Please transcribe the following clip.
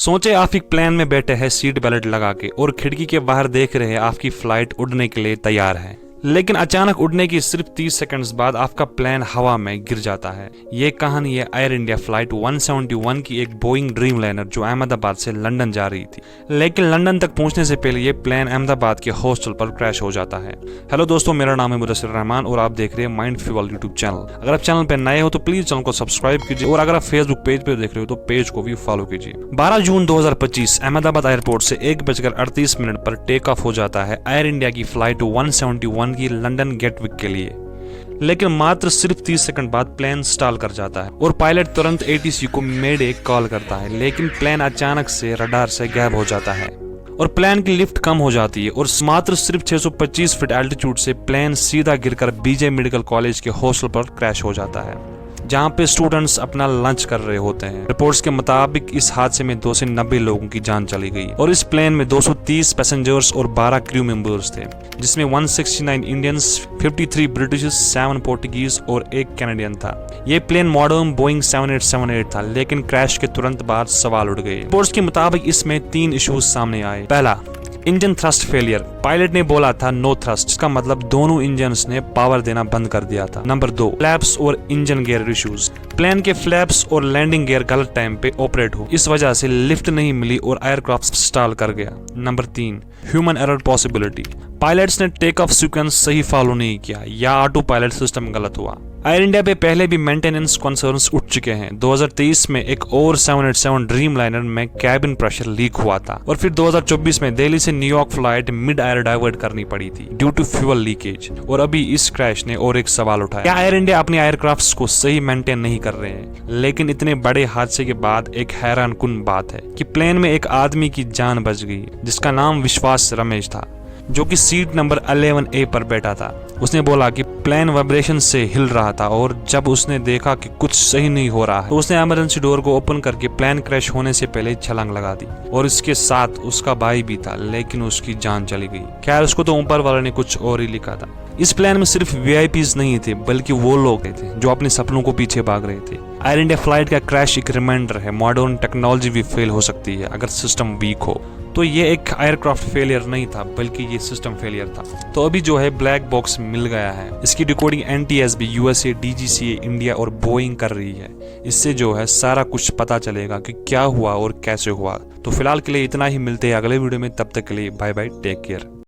सोचे आप एक प्लेन में बैठे हैं सीट बेल्ट लगा के और खिड़की के बाहर देख रहे हैं आपकी फ्लाइट उड़ने के लिए तैयार है, लेकिन अचानक उड़ने की सिर्फ 30 सेकंड्स बाद आपका प्लेन हवा में गिर जाता है। ये कहानी है एयर इंडिया फ्लाइट 171 की एक बोइंग ड्रीम लाइनर जो अहमदाबाद से लंदन जा रही थी, लेकिन लंदन तक पहुंचने से पहले ये प्लेन अहमदाबाद के हॉस्टल पर क्रैश हो जाता है। हेलो दोस्तों, मेरा नाम है मुदस्सिर रहमान और आप देख रहे हैं माइंड फ्यूल यूट्यूब चैनल। अगर आप चैनल पर नए हो तो प्लीज चैनल को सब्सक्राइब कीजिए और अगर आप फेसबुक पेज पे देख रहे हो तो पेज को भी फॉलो कीजिए। 12 जून 2025 अहमदाबाद एयरपोर्ट से 1:38 पर टेक ऑफ हो जाता है एयर इंडिया की फ्लाइट 171 की लंदन गेटविक के लिए, लेकिन मात्र सिर्फ 30 सेकंड बाद प्लेन स्टॉल कर जाता है और पायलट तुरंत एटीसी को मेडे कॉल करता है, लेकिन प्लेन अचानक से रडार से गायब हो जाता है और प्लेन की लिफ्ट कम हो जाती है और मात्र सिर्फ 625 फीट एल्टीट्यूड से प्लेन सीधा गिरकर बीजे मेडिकल कॉलेज के हॉस्टल पर क्रैश हो जाता है, जहां पे स्टूडेंट्स अपना लंच कर रहे होते हैं। रिपोर्ट्स के मुताबिक इस हादसे में 2 से 90 लोगों की जान चली गई और इस प्लेन में 230 पैसेंजर्स और 12 क्रू मेंबर्स थे, जिसमें 169 इंडियंस, 53 ब्रिटिश, 7 पोर्टुगीज और 1 कैनेडियन था। ये प्लेन मॉडर्न बोइंग 7878 था, लेकिन क्रैश के तुरंत बाद सवाल उठ गए। रिपोर्ट्स के मुताबिक इसमें 3 इश्यूज सामने आए। पहला, इंजन थ्रस्ट फेलियर। पायलट ने बोला था नो थ्रस्ट, इसका मतलब दोनों इंजन्स ने पावर देना बंद कर दिया था। नंबर 2, फ्लैप्स और इंजन गियर इश्यूज। प्लेन के फ्लैप्स और लैंडिंग गियर गलत टाइम पे ऑपरेट हो, इस वजह से लिफ्ट नहीं मिली और एयरक्राफ्ट स्टॉल कर गया। Number 3, human error possibility. Pilots ने टेक ऑफ सीक्वेंस सही फॉलो नहीं किया या ऑटो पायलट सिस्टम गलत हुआ। एयर इंडिया पे पहले भी मेंटेनेंस कंसर्न्स उठ चुके हैं। 2023 में एक और 787 ड्रीम लाइनर में कैबिन प्रेशर लीक हुआ था और फिर 2024 में दिल्ली से New York flight mid air divert करनी पड़ी थी ड्यू टू फ्यूल लीकेज। और अभी इस क्रैश ने और एक सवाल उठाया, क्या एयर इंडिया अपने एयरक्राफ्ट्स को सही मेंटेन नहीं कर रहे हैं? लेकिन इतने बड़े हादसे के बाद एक हैरानकुन बात है कि प्लेन में एक आदमी की जान बच गई, जिसका नाम विश्वास रमेश था, जो कि सीट नंबर 11A पर बैठा था। उसने बोला कि प्लेन वाइब्रेशन से हिल रहा था और जब उसने देखा कि कुछ सही नहीं हो रहा है तो उसने इमरजेंसी डोर को ओपन करके प्लेन क्रैश होने से पहले छलांग लगा दी और इसके साथ उसका भाई भी था, लेकिन उसकी जान चली गई। खैर, उसको तो ऊपर वाले ने कुछ और ही लिखा था। इस प्लेन में सिर्फ वीआईपीज नहीं थे, बल्कि वो लोग थे जो अपने सपनों को पीछे भाग रहे थे। एयर इंडिया फ्लाइट का क्रैश एक रिमाइंडर है, मॉडर्न टेक्नोलॉजी भी फेल हो सकती है अगर सिस्टम वीक हो। तो ये एक एयरक्राफ्ट फेलियर नहीं था, बल्कि ये सिस्टम फेलियर था। तो अभी जो है ब्लैक बॉक्स मिल गया है। इसकी decoding NTSB, USA, DGCA, India और बोइंग कर रही है। इससे जो है सारा कुछ पता चलेगा कि क्या हुआ और कैसे हुआ। तो फिलहाल के लिए इतना ही, मिलते हैं अगले वीडियो में। तब तक के लिए बाय बाय, टेक केयर।